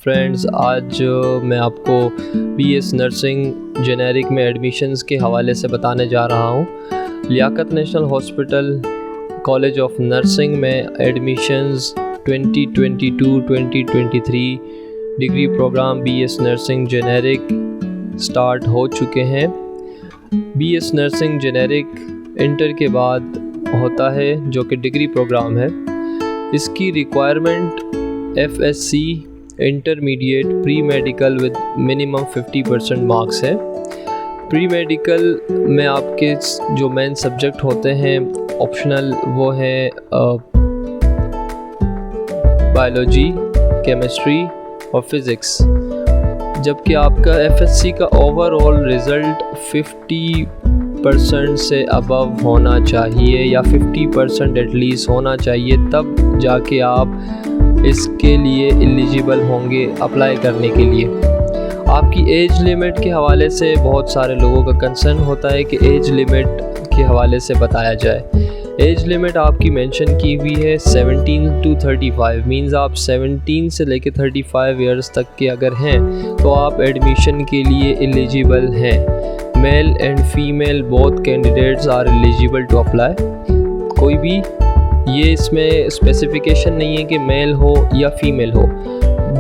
Friends, आज मैं आपको बीएस नर्सिंग जेनेरिक में एडमिशन्स के हवाले से बताने जा रहा हूँ। Liaquat national hospital college of nursing में admissions 2022-2023 degree program BS nursing generic start हो चुके हैं। बीएस नर्सिंग जेनेरिक इंटर के बाद होता है, जो कि डिग्री प्रोग्राम है। इसकी requirement FSC intermediate pre medical with minimum 50% marks है। प्री मेडिकल में आपके जो मेन सब्जेक्ट होते हैं ऑप्शनल, वो है बायोलॉजी, केमिस्ट्री और फिज़िक्स, जबकि आपका FSC का ओवरऑल रिज़ल्ट 50% से अबव होना चाहिए या 50% एटलीस्ट होना चाहिए, तब जाके आप इसके लिए एलिजिबल होंगे अप्लाई करने के लिए। आपकी एज लिमिट के हवाले से बहुत सारे लोगों का कंसर्न होता है कि एज लिमिट के हवाले से बताया जाए। एज लिमिट आपकी मेंशन की हुई है 17 to 35, मींस आप 17 से लेकर 35 इयर्स तक के अगर हैं तो आप एडमिशन के लिए एलिजिबल हैं। Male and female both candidates are eligible to apply. कोई भी ये इसमें स्पेसिफिकेशन नहीं है कि मेल हो या फीमेल हो,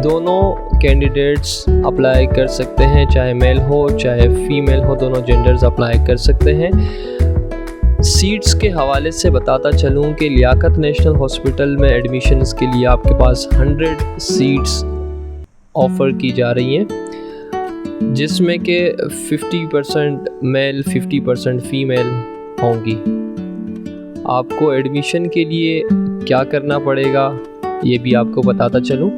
दोनों कैंडिडेट्स अप्लाई कर सकते हैं, चाहे मेल हो चाहे फीमेल हो, दोनों जेंडर्स अप्लाई कर सकते हैं। सीट्स के हवाले से बताता चलूँ कि लियाकत नेशनल हॉस्पिटल में एडमिशन्स के लिए आपके पास 100 सीट्स ऑफ़र की जा रही हैं, जिसमें कि 50% मेल 50% फीमेल होंगी। आपको एडमिशन के लिए क्या करना पड़ेगा ये भी आपको बताता चलूँ।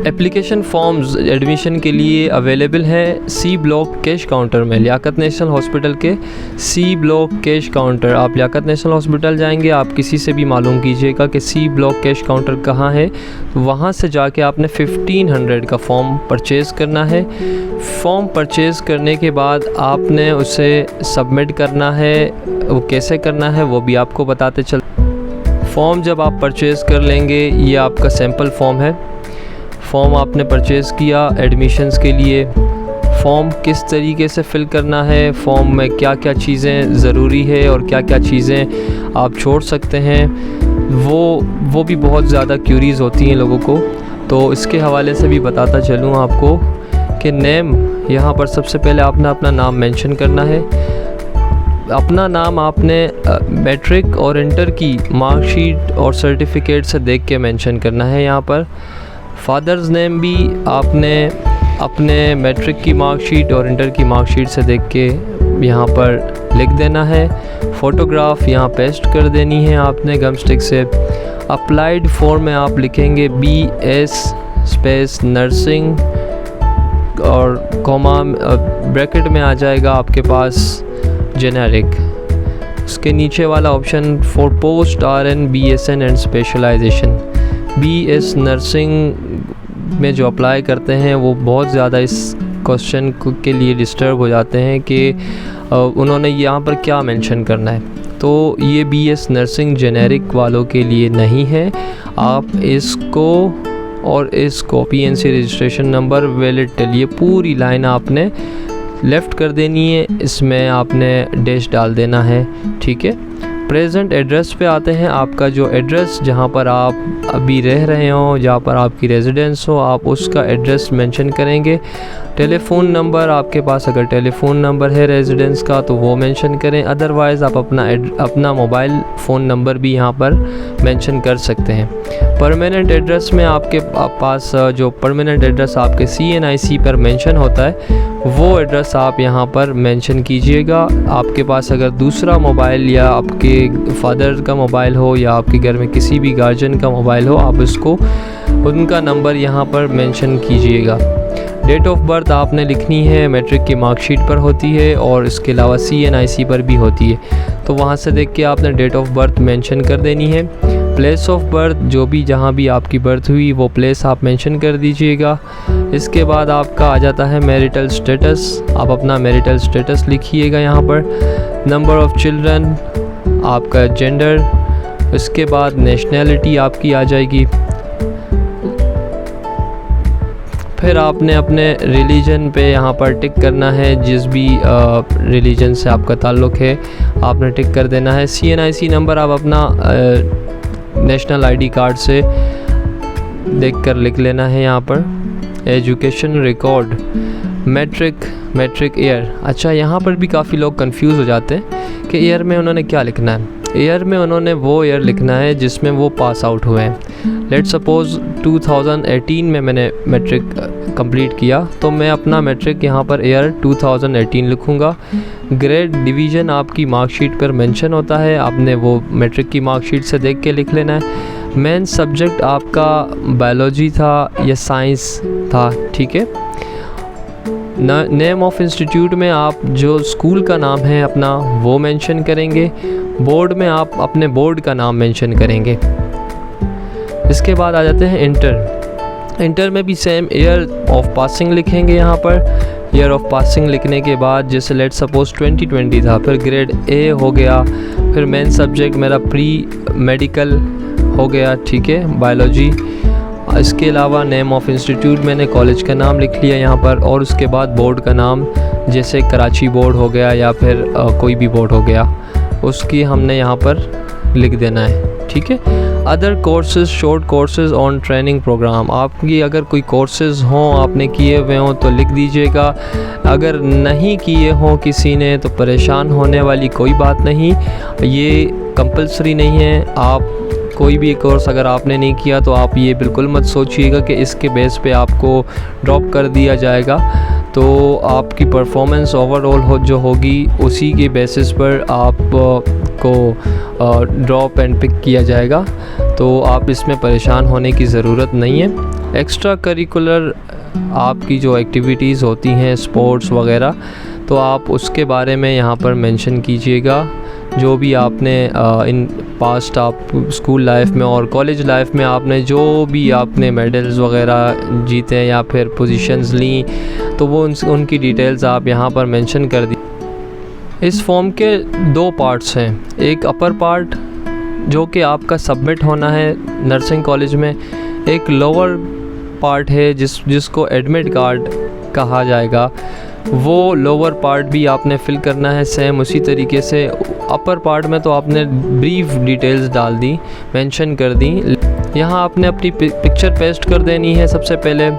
एप्लीकेशन फॉर्म्स एडमिशन के लिए अवेलेबल है सी ब्लॉक कैश काउंटर में, लियाकत नेशनल हॉस्पिटल के सी ब्लॉक कैश काउंटर। आप लियाकत नेशनल हॉस्पिटल जाएंगे, आप किसी से भी मालूम कीजिएगा कि सी ब्लॉक कैश काउंटर कहाँ है, वहाँ से जाके आपने 1500 का फॉर्म परचेज़ करना है। फॉर्म परचेज़ करने के बाद आपने उसे सबमिट करना है। वो कैसे करना है वो भी आपको बताते चल। फॉर्म जब आप परचेज़ कर लेंगे, ये आपका सैम्पल फॉर्म है। फॉर्म आपने परचेज़ किया एडमिशन्स के लिए। फॉर्म किस तरीके से फ़िल करना है, फॉर्म में क्या क्या चीज़ें ज़रूरी है और क्या क्या चीज़ें आप छोड़ सकते हैं, वो भी बहुत ज़्यादा क्यूरीज़ होती हैं लोगों को। तो इसके हवाले से भी बताता चलूँ आपको कि नेम, यहाँ पर सबसे पहले आपने अपना नाम मेंशन करना है। अपना नाम आपने मैट्रिक और इंटर की मार्कशीट और सर्टिफिकेट से देख के मेंशन करना है। यहाँ पर फादर्स नेम भी आपने अपने मैट्रिक की मार्कशीट और इंटर की मार्कशीट से देख के यहाँ पर लिख देना है। फ़ोटोग्राफ यहाँ पेस्ट कर देनी है आपने गम स्टिक से। अप्लाइड फॉर्म में आप लिखेंगे BS स्पेस नर्सिंग और कॉमा ब्रैकेट में आ जाएगा आपके पास जेनेरिक। उसके नीचे वाला option for post RN BSN and specialization. BS nursing में जो अप्लाई करते हैं वो बहुत ज़्यादा इस क्वेश्चन के लिए डिस्टर्ब हो जाते हैं कि उन्होंने यहाँ पर क्या मेंशन करना है। तो ये BS नर्सिंग जेनेरिक वालों के लिए नहीं है। आप इसको और इसको PNC registration number valid till, ये पूरी लाइन आपने लेफ़्ट कर देनी है, इसमें आपने डैश डाल देना है, ठीक है। प्रेजेंट एड्रेस पे आते हैं। आपका जो एड्रेस जहाँ पर आप अभी रह रहे हो, जहाँ पर आपकी रेजिडेंस हो, आप उसका एड्रेस मेंशन करेंगे। टेलीफ़ोन नंबर आपके पास अगर टेलीफ़ोन नंबर है रेजिडेंस का तो वो मेंशन करें, अदरवाइज़ आप अपना मोबाइल फ़ोन नंबर भी यहाँ पर मेंशन कर सकते हैं। परमानेंट एड्रेस में आपके पास जो परमानेंट एड्रेस आपके CNIC पर मेंशन होता है वो एड्रेस आप यहाँ पर मेंशन कीजिएगा। आपके पास अगर दूसरा मोबाइल या आपके फादर का मोबाइल हो या आपके घर में किसी भी गार्जियन का मोबाइल हो, आप उसको उनका नंबर यहाँ पर मेंशन कीजिएगा। डेट ऑफ बर्थ आपने लिखनी है, मैट्रिक की मार्कशीट पर होती है और इसके अलावा CNIC पर भी होती है, तो वहाँ से देख के आपने डेट ऑफ बर्थ मेंशन कर देनी है। प्लेस ऑफ बर्थ, जो भी जहाँ भी आपकी बर्थ हुई वो प्लेस आप मेंशन कर दीजिएगा। इसके बाद आपका आ जाता है मैरिटल स्टेटस। आप अपना मैरिटल स्टेटस लिखिएगा यहाँ पर। नंबर ऑफ़ चिल्ड्रन, आपका जेंडर, इसके बाद नेशनैलिटी आपकी आ जाएगी। फिर आपने अपने रिलीजन पे यहाँ पर टिक करना है, जिस भी रिलीजन से आपका ताल्लुक़ है आपने टिक कर देना है। CNIC नंबर आप अपना नेशनल ID कार्ड से देखकर लिख लेना है यहाँ पर। Education record, matric year. अच्छा, यहाँ पर भी काफ़ी लोग कंफ्यूज हो जाते हैं कि ईयर में उन्होंने क्या लिखना है। ईयर में उन्होंने वो ईयर लिखना है जिसमें वो पास आउट हुए हैं। लेट सपोज़ 2018 में मैंने मैट्रिक कंप्लीट किया, तो मैं अपना मैट्रिक यहाँ पर ईयर 2018 लिखूँगा। ग्रेड डिवीज़न आपकी मार्कशीट पर मेंशन होता है, आपने वो मैट्रिक की मार्कशीट से देख के लिख लेना है। मेन सब्जेक्ट आपका बायोलॉजी था या साइंस था, ठीक है। नेम ऑफ इंस्टीट्यूट में आप जो स्कूल का नाम है अपना वो मेंशन करेंगे। बोर्ड में आप अपने बोर्ड का नाम मेंशन करेंगे। इसके बाद आ जाते हैं इंटर में भी सेम ईयर ऑफ पासिंग लिखेंगे यहाँ पर। ईयर ऑफ पासिंग लिखने के बाद जैसे लेट सपोज 2020 था, फिर ग्रेड A हो गया, फिर मेन सब्जेक्ट मेरा प्री मेडिकल हो गया, ठीक है, बायोलॉजी। इसके अलावा नेम ऑफ इंस्टीट्यूट मैंने कॉलेज का नाम लिख लिया यहाँ पर, और उसके बाद बोर्ड का नाम, जैसे कराची बोर्ड हो गया या फिर कोई भी बोर्ड हो गया, उसकी हमने यहाँ पर लिख देना है, ठीक है। Other courses, short courses on training program, आपकी अगर कोई कोर्सेज हों आपने किए हुए हों तो लिख दीजिएगा। अगर नहीं किए हों किसी ने तो परेशान होने वाली कोई बात नहीं, ये कंपलसरी नहीं है। आप कोई भी कोर्स अगर आपने नहीं किया तो आप ये बिल्कुल मत सोचिएगा कि इसके बेस पे आपको ड्रॉप कर दिया जाएगा। तो आपकी परफॉर्मेंस ओवरऑल जो होगी उसी के बेसिस पर आपको ड्रॉप एंड पिक किया जाएगा, तो आप इसमें परेशान होने की ज़रूरत नहीं है। एक्स्ट्रा करिकुलर आपकी जो एक्टिविटीज़ होती हैं, स्पोर्ट्स वगैरह, तो आप उसके बारे में यहाँ पर मेंशन कीजिएगा। जो भी आपने इन पास्ट आप स्कूल लाइफ में और कॉलेज लाइफ में आपने जो भी आपने मेडल्स वगैरह जीते या फिर पोजीशंस ली, तो वो उनकी डिटेल्स आप यहाँ पर मेंशन कर दी। इस फॉर्म के 2 पार्ट्स हैं, एक अपर पार्ट जो कि आपका सबमिट होना है नर्सिंग कॉलेज में, एक लोअर पार्ट है जिसको एडमिट कार्ड कहा जाएगा। वो लोअर पार्ट भी आपने फिल करना है सेम उसी तरीके से। अपर पार्ट में तो आपने ब्रीफ डिटेल्स डाल दी, मेंशन कर दी। यहाँ आपने अपनी पिक्चर पेस्ट कर देनी है सबसे पहले।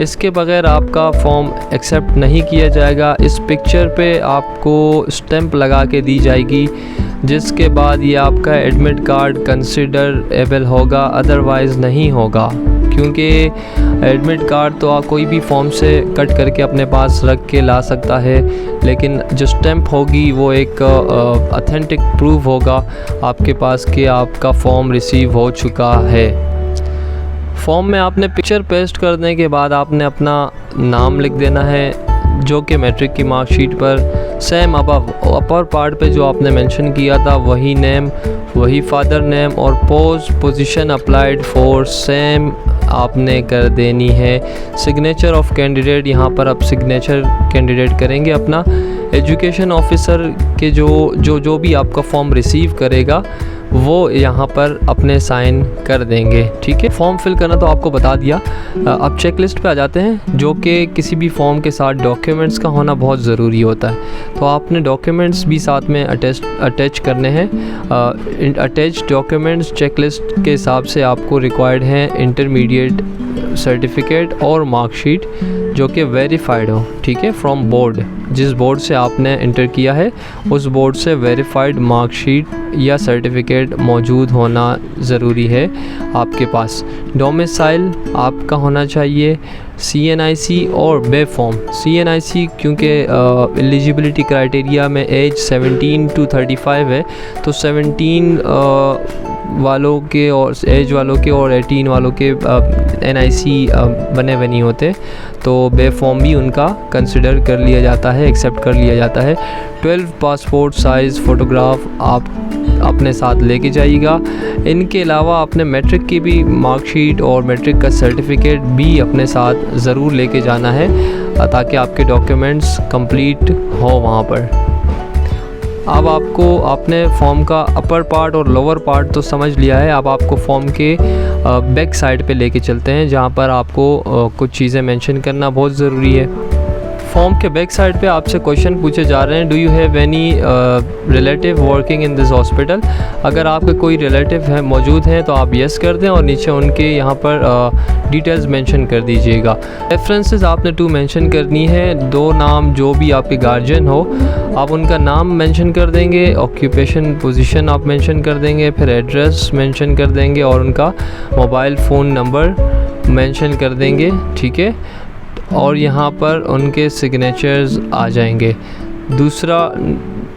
इसके बगैर आपका फॉर्म एक्सेप्ट नहीं किया जाएगा। इस पिक्चर पे आपको स्टैंप लगा के दी जाएगी, जिसके बाद ये आपका एडमिट कार्ड कंसिडरेबल होगा, अदरवाइज़ नहीं होगा। क्योंकि एडमिट कार्ड तो आप कोई भी फॉर्म से कट करके अपने पास रख के ला सकता है, लेकिन जो स्टैंप होगी वो एक ऑथेंटिक प्रूफ होगा आपके पास कि आपका फॉर्म रिसीव हो चुका है। फॉर्म में आपने पिक्चर पेस्ट करने के बाद आपने अपना नाम लिख देना है, जो कि मैट्रिक की मार्कशीट पर सेम अपर पार्ट पे जो आपने मेंशन किया था वही नेम, वही फादर नेम, और पोजीशन अप्लाइड फॉर सेम आपने कर देनी है। सिग्नेचर ऑफ कैंडिडेट, यहाँ पर आप सिग्नेचर कैंडिडेट करेंगे अपना। एजुकेशन ऑफिसर के जो भी आपका फॉर्म रिसीव करेगा वो यहाँ पर अपने साइन कर देंगे, ठीक है। फॉर्म फिल करना तो आपको बता दिया। अब चेक लिस्ट पे आ जाते हैं, जो कि किसी भी फॉर्म के साथ डॉक्यूमेंट्स का होना बहुत ज़रूरी होता है। तो आपने डॉक्यूमेंट्स भी साथ में अटैच करने हैं। अटैच डॉक्यूमेंट्स चेक लिस्ट के हिसाब से आपको रिक्वायर्ड हैं इंटरमीडिएट सर्टिफिकेट और मार्कशीट जो कि वेरीफाइड हो, ठीक है, फ्रॉम बोर्ड। जिस बोर्ड से आपने इंटर किया है उस बोर्ड से वेरीफाइड मार्कशीट या सर्टिफिकेट मौजूद होना ज़रूरी है आपके पास। डोमिसाइल आपका होना चाहिए। CNIC और बे फॉर्म। CNIC क्योंकि एलिजिबिलिटी क्राइटेरिया में एज 17 to 35 है, तो 17 वालों के और एज वालों के और 18 वालों के NIC बने हुए नहीं होते, तो बे फॉर्म भी उनका कंसिडर कर लिया जाता है, एक्सेप्ट कर लिया जाता है। 12 पासपोर्ट साइज़ फ़ोटोग्राफ आप अपने साथ लेके जाइएगा। इनके अलावा आपने मैट्रिक की भी मार्कशीट और मैट्रिक का सर्टिफिकेट भी अपने साथ ज़रूर लेके जाना है, ताकि आपके डॉक्यूमेंट्स कंप्लीट हो वहाँ पर। अब आपको आपने फॉर्म का अपर पार्ट और लोअर पार्ट तो समझ लिया है। अब आपको फॉर्म के बैक साइड पे लेके चलते हैं, जहाँ पर आपको कुछ चीज़ें मेंशन करना बहुत ज़रूरी है। फॉर्म के बैक साइड पे आपसे क्वेश्चन पूछे जा रहे हैं, do you have any relative working in this hospital. अगर आपके कोई रिलेटिव है मौजूद हैं तो आप यस कर दें और नीचे उनके यहाँ पर डिटेल्स मेंशन कर दीजिएगा। रेफरेंसेस आपने 2 मेंशन करनी है, 2 नाम जो भी आपके गार्जियन हो आप उनका नाम मेंशन कर देंगे, ऑक्यूपेशन पोजीशन आप मेंशन कर देंगे, फिर एड्रेस मेंशन कर देंगे और उनका मोबाइल फ़ोन नंबर मेंशन कर देंगे, ठीक है। और यहाँ पर उनके सिग्नेचर्स आ जाएंगे। दूसरा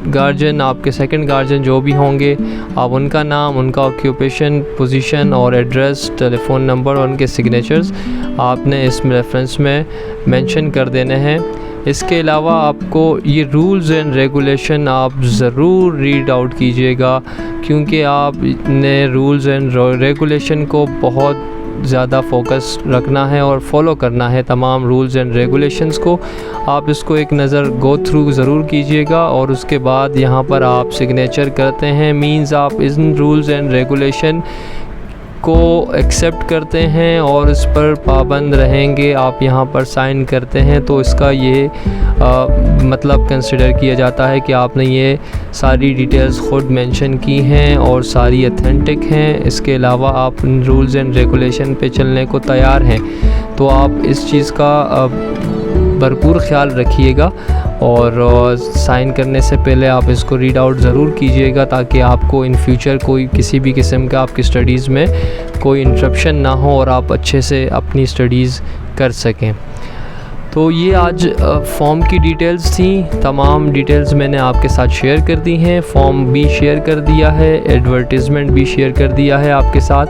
गार्जियन, आपके सेकंड गार्जियन जो भी होंगे, आप उनका नाम, उनका ऑक्यूपेशन पोजीशन और एड्रेस, टेलीफ़ोन नंबर और उनके सिग्नेचर्स आपने इस रेफरेंस में मेंशन कर देने हैं। इसके अलावा आपको ये रूल्स एंड रेगुलेशन आप ज़रूर रीड आउट कीजिएगा, क्योंकि आपने रूल्स एंड रेगुलेशन को बहुत ज़्यादा फोकस रखना है और फॉलो करना है तमाम रूल्स एंड रेगुलेशंस को। आप इसको एक नज़र गो थ्रू ज़रूर कीजिएगा और उसके बाद यहाँ पर आप सिग्नेचर करते हैं, मींस आप इन रूल्स एंड रेगुलेशन को एक्सेप्ट करते हैं और इस पर पाबंद रहेंगे, आप यहाँ पर साइन करते हैं, तो इसका ये मतलब कंसिडर किया जाता है कि आपने ये सारी डिटेल्स ख़ुद मेंशन की हैं और सारी ऑथेंटिक हैं। इसके अलावा आप रूल्स एंड रेगुलेशन पे चलने को तैयार हैं, तो आप इस चीज़ का भरपूर ख्याल रखिएगा और साइन करने से पहले आप इसको रीड आउट ज़रूर कीजिएगा, ताकि आपको इन फ्यूचर कोई किसी भी किस्म का आपकी स्टडीज़ में कोई इंटरप्शन ना हो और आप अच्छे से अपनी स्टडीज़ कर सकें। तो ये आज फॉर्म की डिटेल्स थी, तमाम डिटेल्स मैंने आपके साथ शेयर कर दी हैं। फॉर्म भी शेयर कर दिया है, एडवर्टीज़मेंट भी शेयर कर दिया है आपके साथ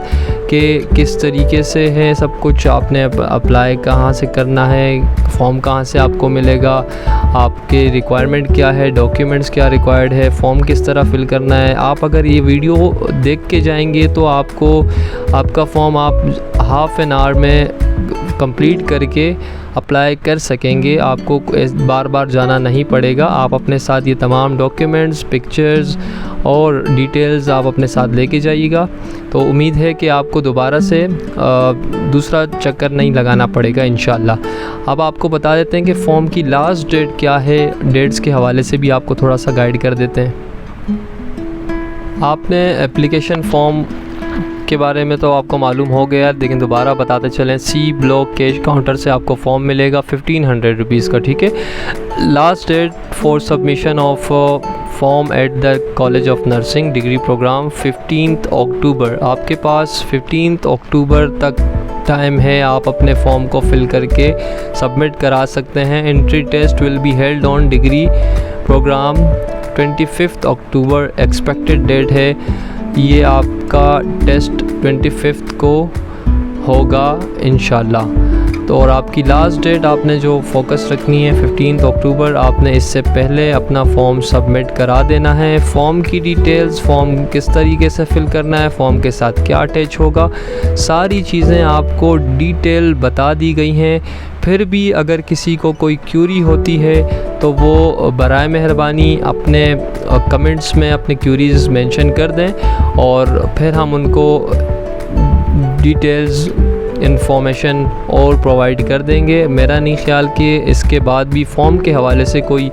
कि किस तरीके से है सब कुछ, आपने अप्लाई कहाँ से करना है, फॉर्म कहाँ से आपको मिलेगा, आपके रिक्वायरमेंट क्या है, डॉक्यूमेंट्स क्या रिक्वायर्ड है, फॉर्म किस तरह फिल करना है। आप अगर ये वीडियो देख के जाएंगे तो आपको आपका फॉर्म आप हाफ़ एन आवर में कंप्लीट करके अप्लाई कर सकेंगे। आपको बार बार जाना नहीं पड़ेगा। आप अपने साथ ये तमाम डॉक्यूमेंट्स, पिक्चर्स और डिटेल्स आप अपने साथ लेके जाइएगा। तो उम्मीद है कि आपको दोबारा से दूसरा चक्कर नहीं लगाना पड़ेगा इंशाल्लाह। अब आपको बता देते हैं कि फ़ॉर्म की लास्ट डेट क्या है, डेट्स के हवाले से भी आपको थोड़ा सा गाइड कर देते हैं। आपने एप्लीकेशन फ़ॉर्म के बारे में तो आपको मालूम हो गया, लेकिन दोबारा बताते चलें, सी ब्लॉक कैश काउंटर से आपको फॉर्म मिलेगा 1500 रुपीज़ का, ठीक है। Last date for submission of form at the college of nursing degree program 15 October. आपके पास 15 अक्टूबर तक टाइम है, आप अपने फॉर्म को फिल करके सबमिट करा सकते हैं। Entry test will be held on degree program 25 October expected date है। ये आपका टेस्ट 25 को होगा इंशाल्लाह। तो और आपकी लास्ट डेट आपने जो फोकस रखनी है 15 अक्टूबर, आपने इससे पहले अपना फॉर्म सबमिट करा देना है। फॉर्म की डिटेल्स, फॉर्म किस तरीके से फिल करना है, फॉर्म के साथ क्या अटैच होगा, सारी चीज़ें आपको डिटेल बता दी गई हैं। फिर भी अगर किसी को कोई क्यूरी होती है तो वो बराए मेहरबानी अपने कमेंट्स में अपने क्यूरीज़ मेंशन कर दें और फिर हम उनको डिटेल्स इंफॉर्मेशन और प्रोवाइड कर देंगे। मेरा नहीं ख्याल कि इसके बाद भी फॉर्म के हवाले से कोई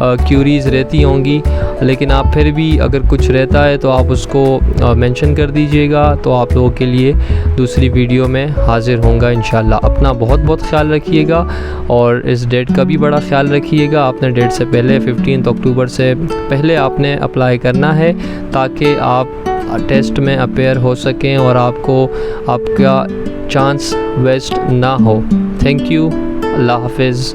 क्यूरीज़ रहती होंगी, लेकिन आप फिर भी अगर कुछ रहता है तो आप उसको मेंशन कर दीजिएगा, तो आप लोगों के लिए दूसरी वीडियो में हाज़िर होऊंगा इंशाल्लाह। अपना बहुत बहुत ख्याल रखिएगा और इस डेट का भी बड़ा ख्याल रखिएगा। आपने डेट से पहले 15 अक्टूबर से पहले आपने अप्लाई करना है, ताकि आप टेस्ट में अपेयर हो सकें और आपको आपका चांस वेस्ट ना हो। Thank you. अल्लाह हाफिज़।